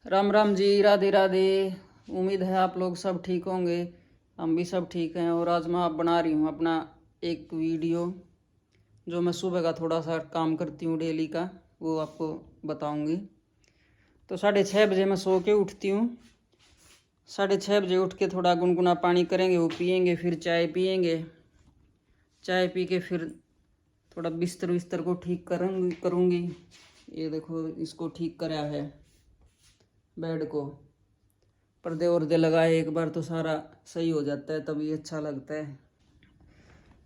राम राम जी, राधे राधे। उम्मीद है आप लोग सब ठीक होंगे। हम भी सब ठीक हैं। और आज मैं बना रही हूँ अपना एक वीडियो जो मैं सुबह का थोड़ा सा काम करती हूँ डेली का, वो आपको बताऊँगी। तो 6:30 बजे मैं सो के उठती हूँ। 6:30 बजे उठ के थोड़ा गुनगुना पानी करेंगे, वो पियेंगे, फिर चाय पियेंगे। चाय पी के फिर थोड़ा बिस्तर को ठीक करूँगी। ये देखो, इसको ठीक करा है, बेड को पर्दे वर्दे लगाए एक बार तो सारा सही हो जाता है, तभी अच्छा लगता है।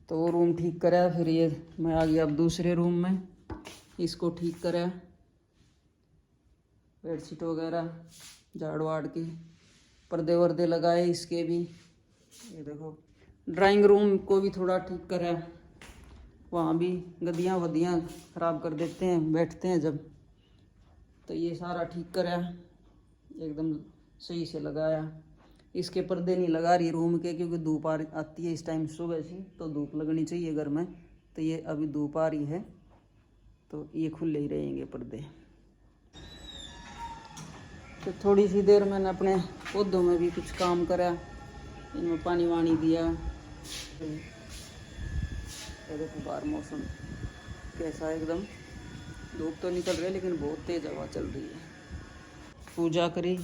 तो वो रूम ठीक करा, फिर ये मैं आ गया अब दूसरे रूम में, इसको ठीक करा, बेडशीट वगैरह झाड़ वाड़ के पर्दे वर्दे लगाए इसके भी। ये देखो, ड्राइंग रूम को भी थोड़ा ठीक करा, वहाँ भी गद्दियाँ वद्दियाँ ख़राब कर देते हैं बैठते हैं जब, तो ये सारा ठीक करा, एकदम सही से लगाया। इसके पर्दे नहीं लगा रही रूम के, क्योंकि धूप आती है इस टाइम सुबह से, तो धूप लगनी चाहिए घर में। तो ये अभी धूप आ रही है तो ये खुले ही रहेंगे पर्दे। तो थोड़ी सी देर मैंने अपने पौधों में भी कुछ काम करा, इनमें पानी वानी दिया। देखो बाहर मौसम कैसा, एकदम धूप तो निकल रही है लेकिन बहुत तेज़ हवा चल रही है। पूजा करी,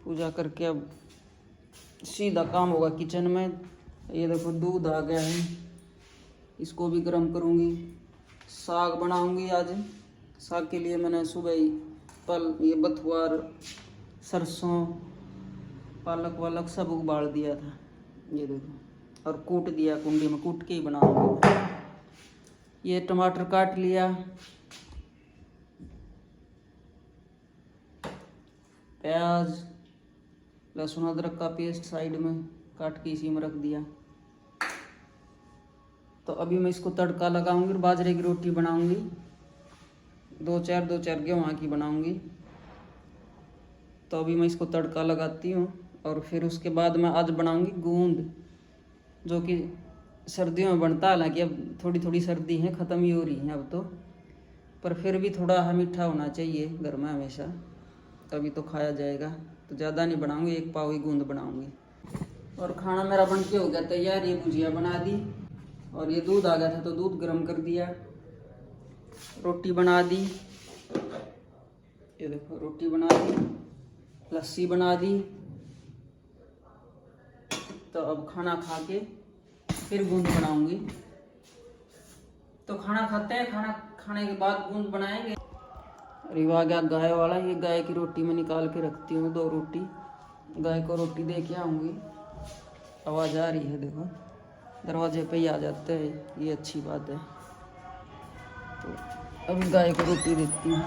पूजा करके अब सीधा काम होगा किचन में। ये देखो दूध आ गया है, इसको भी गर्म करूँगी। साग बनाऊँगी आज। साग के लिए मैंने सुबह ही ये बथुआर, सरसों, पालक वालक सब उबाल दिया था, ये देखो, और कूट दिया, कुंडी में कूट के ही बनाऊँगी। ये टमाटर काट लिया, प्याज, लहसुन अदरक का पेस्ट साइड में काट के इसी में रख दिया। तो अभी मैं इसको तड़का लगाऊंगी और बाजरे की रोटी बनाऊंगी। दो चार गेहूं की बनाऊंगी। तो अभी मैं इसको तड़का लगाती हूँ और फिर उसके बाद मैं आज बनाऊंगी गूंद, जो कि सर्दियों में बनता है। हालांकि अब थोड़ी थोड़ी सर्दी है, ख़त्म ही हो रही है अब तो, पर फिर भी थोड़ा मीठा होना चाहिए घर में हमेशा, तभी तो खाया जाएगा। तो ज़्यादा नहीं बनाऊंगी, 1 पाव ही गूंद बनाऊंगी। और खाना मेरा बन के हो गया तैयार। ये भुजिया बना दी और ये दूध आ गया था तो दूध गर्म कर दिया। रोटी बना दी, ये देखो रोटी बना दी, लस्सी बना दी। तो अब खाना खा के फिर गूंद बनाऊंगी। तो खाना खाते हैं, खाना खाने के बाद गूंद बनाएंगे। अरे आ गया गाय वाला। ये गाय की रोटी मैं निकाल के रखती हूँ, 2 रोटी। गाय को रोटी दे के आऊँगी। आवाज़ आ रही है, देखो दरवाजे पे ही आ जाते हैं, ये अच्छी बात है। तो अभी गाय को रोटी देती हूँ।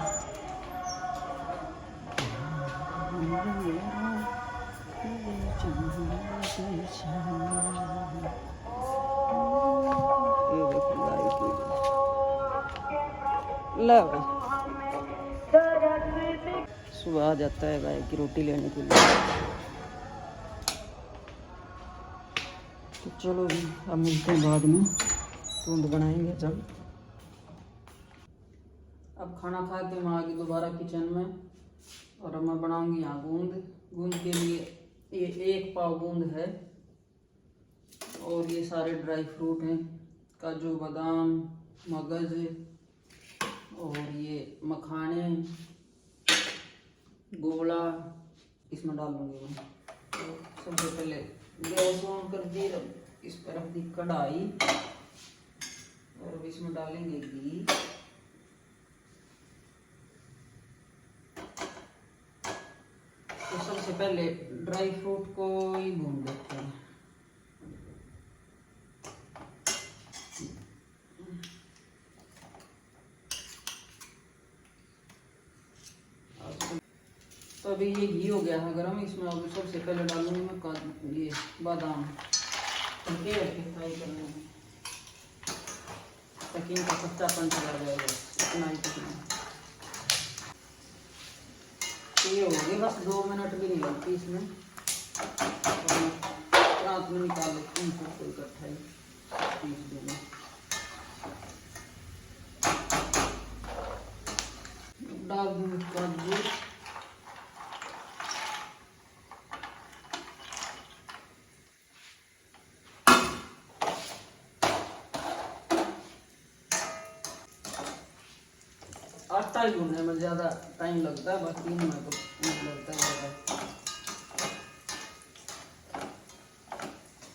ला भाई, सुबह आ जाता है गाय की रोटी लेने के लिए। तो चलो जी, अब मिलते हैं बाद में, गूंद बनाएंगे जब। अब खाना खा के मैं आ गई दोबारा किचन में और अब मैं बनाऊंगी यहाँ गूंद। गूंद के लिए ये 1 पाव गूंद है और ये सारे ड्राई फ्रूट हैं, काजू बादाम, मगज और ये मखाने, गोला, इसमें डालूंगी मैं। तो सबसे पहले गैस ऑन कर दी, इस पर रख दी कढ़ाई और इसमें डालेंगे घी। तो सबसे पहले ड्राई फ्रूट को ही भून देते हैं। तो अभी ये घी हो गया है गरम, इसमें अब सबसे पहले डालूंगी मैं ये बादाम, फ्राई करने में, ताकि इनका कच्चापन चला जाएगा। इतना ही ये हो गई, बस 2 मिनट भी नहीं लगती इसमें। रात में निकाल लेती हूँ सबको इकट्ठा ही पीस देना। डाल दूँ काजू, आटा ही भूनने में ज़्यादा टाइम लगता है, बाकी में तो नहीं लगता है ज़्यादा।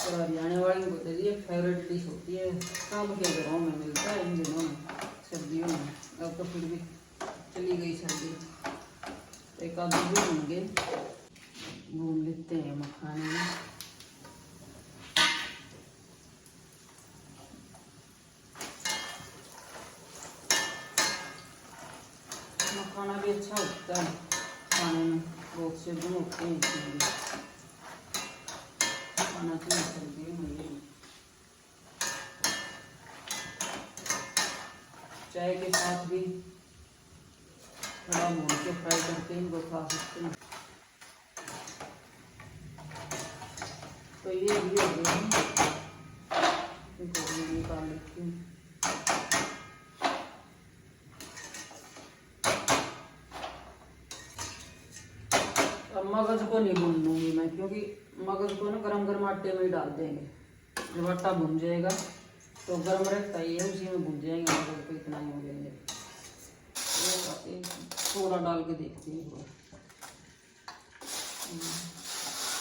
और हरियाणा वाली को बताइए फेवरेट डिश होती है, शाम के घरों में मिलता है इन दिनों में, सर्दियों में। अब तो फिर भी चली गई सर्दी, एक आध भी होंगे। भून लेते हैं मखाने में। मखाना भी अच्छा होता है खाने में, बहुत से गुण होते हैं इसमें भी, खाना चाहिए सर्दियों में। ये चाय के साथ भी थोड़ा भून के फ्राई करके इनको खा सकते हैं। तो ये भी हो गया, इनको निकाल लेती हूँ। अब मगज को नहीं भून लूँगी मैं, क्योंकि मगज को ना गरम गरम आटे में ही डाल देंगे। जब आटा भून जाएगा तो गरम रहता ही है, उसी में भून जाएंगे मगज को, इतना ही हो जाएंगे। थोड़ा डाल के देखते हैं,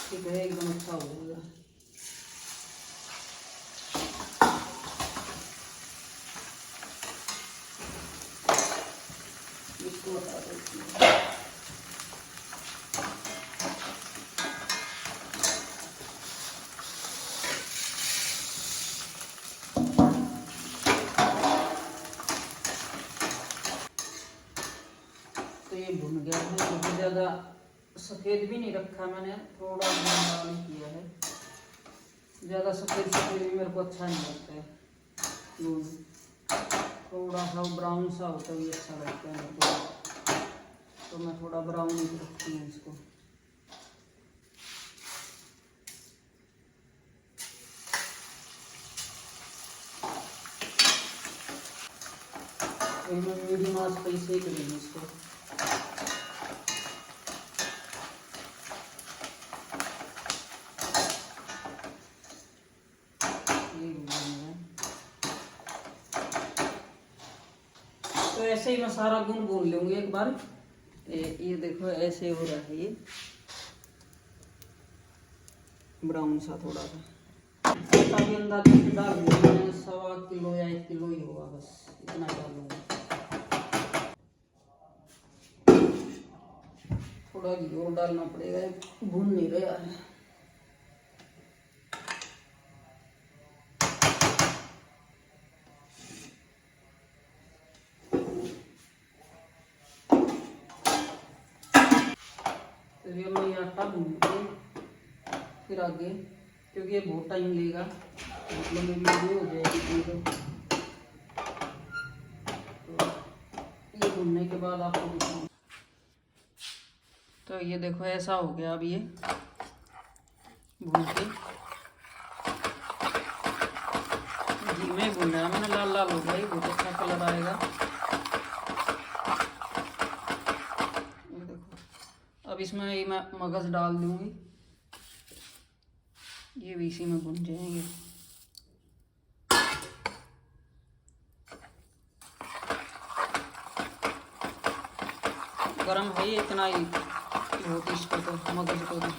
ठीक है, एकदम अच्छा हो जाएगा। इसको बता देती हूँ। तो ये भुन गया है, बहुत ज़्यादा सफ़ेद भी नहीं रखा मैंने, थोड़ा ब्राउन किया है। ज़्यादा सफ़ेद सफ़ेद भी मेरे को अच्छा नहीं लगता है, थोड़ा सा ब्राउन सा होता है, अच्छा लगता है मेरे को। तो मैं थोड़ा ब्राउन ही रखती हूँ इसको। तो मैं मीडियम आंच पर ही सेक रही हूँ इसको। तो ऐसे ही मैं सारा गुण भून लूँगी एक बार। ये देखो ऐसे हो रहा है, ये ब्राउन सा थोड़ा सा। आटा भी अंदाजे से डाल दूँगी मैं, 1.25 किलो या 1 किलो ही होगा, बस इतना डालूँगी। थोड़ा घी और डालना पड़ेगा, भून नहीं रहा है। तो ये मैं आटा भून के फिर आगे, क्योंकि ये बहुत टाइम लेगा, मतलब मेरी वीडियो हो जाएगी। तो ये भूनने के बाद आपको दिखाऊँ। तो ये देखो ऐसा हो गया। अब ये भून के घी में भूना है मैंने, लाल लाल हो गया, ये बहुत अच्छा कलर आएगा। अब इसमें ये मैं मगज डाल दूंगी, ये भी इसी में भुन जाएंगे। गरम है ये इतना ही बहुत, इसको तो मगज को भी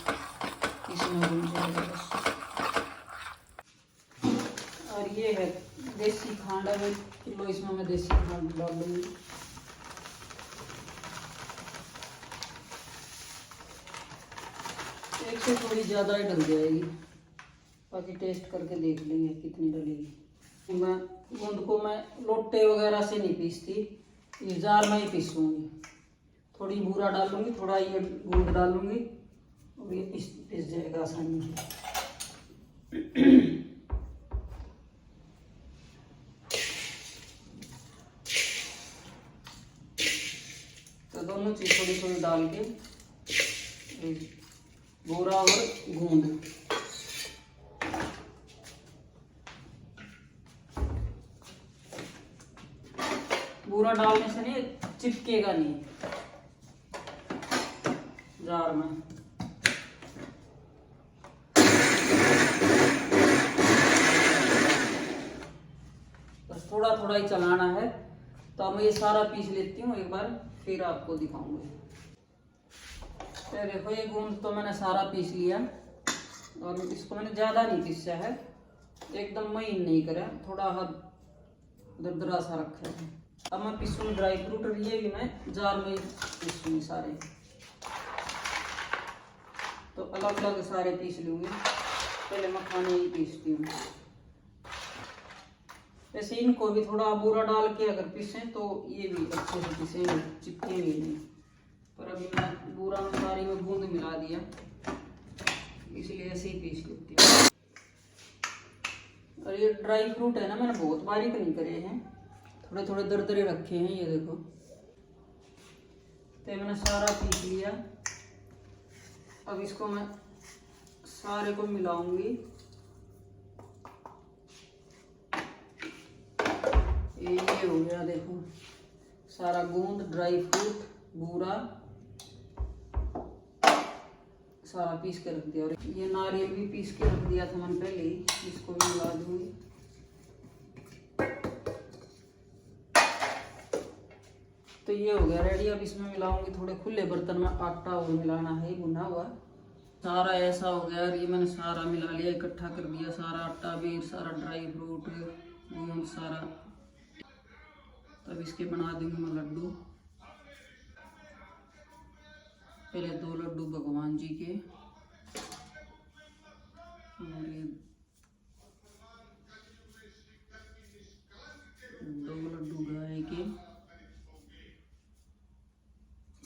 इसमें भुन जाएगा बस। और ये है देसी खांड, 1 किलो इसमें मैं देसी खांड डाल दूंगी। एक से थोड़ी ज़्यादा ही डल जाएगी, बाकी टेस्ट करके देख लेंगे कितनी डलेगी। मैं गूंद को मैं लोटे वगैरह से नहीं पीसती, ये जार में ही पीसूँगी। थोड़ी बूरा डालूंगी, थोड़ा ये गूंद डालूंगी, और ये पिस जाएगा आसानी से। तो दोनों चीज़ थोड़ी थोड़ी डाल के बूरा और गूंद। बूरा डालने से नहीं चिपकेगा नहीं जार में। बस थोड़ा थोड़ा ही चलाना है, तो अब मैं ये सारा पीस लेती हूँ एक बार, फिर आपको दिखाऊंगी। तो देखो ये गूंद तो मैंने सारा पीस लिया, और इसको मैंने ज़्यादा नहीं पीसा है, एकदम महीन नहीं करा, थोड़ा हाथ दरदरा सा रखा है। अब मैं पीसूँ ड्राई फ्रूट, और ये भी मैं जार में पीसूँगी सारे, तो अलग अलग सारे पीस लूँगी। पहले मैं खाने ही पीसती हूँ। वैसे इनको भी थोड़ा बूरा डाल के अगर पीसें तो ये भी अच्छे से पीसेंगे, चिपकेंगे नहीं। पर अभी मैं बूरा में सारी में गूंद मिला दिया, इसलिए ऐसे ही पीस लेती हूँ। और ये ड्राई फ्रूट है ना, मैंने बहुत बारीक नहीं करे हैं, थोड़े थोड़े दरदरे रखे हैं, ये देखो। तो मैंने सारा पीस लिया। अब इसको मैं सारे को मिलाऊंगी। ये हो गया देखो, सारा गूंद, ड्राई फ्रूट, बूरा सारा पीस के रख दिया। और ये नारियल भी पीस के रख दिया था मैंने पहले ही, इसको भी मिला दूंगी। तो ये हो गया रेडी। अब इसमें मिलाऊंगी, थोड़े खुले बर्तन में आटा और मिलाना है भुना हुआ। सारा ऐसा हो गया, और ये मैंने सारा मिला लिया, इकट्ठा कर दिया, सारा आटा भी, सारा ड्राई फ्रूट, गूंद सारा। तब इसके बना दूंगी मैं लड्डू। पहले 2 लड्डू भगवान जी के, और ये 2 लड्डू गाय के।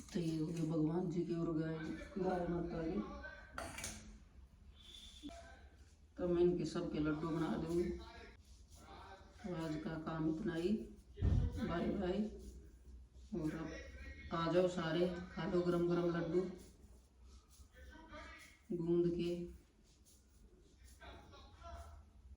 तो ये हो गए भगवान जी के और गाय माता के। तो मैं इनके सब के लड्डू बना दूंगी। तो आज का काम इतना ही। Bye bye. और अब आ जाओ सारे, खा लो गरम गरम लड्डू गूंद के।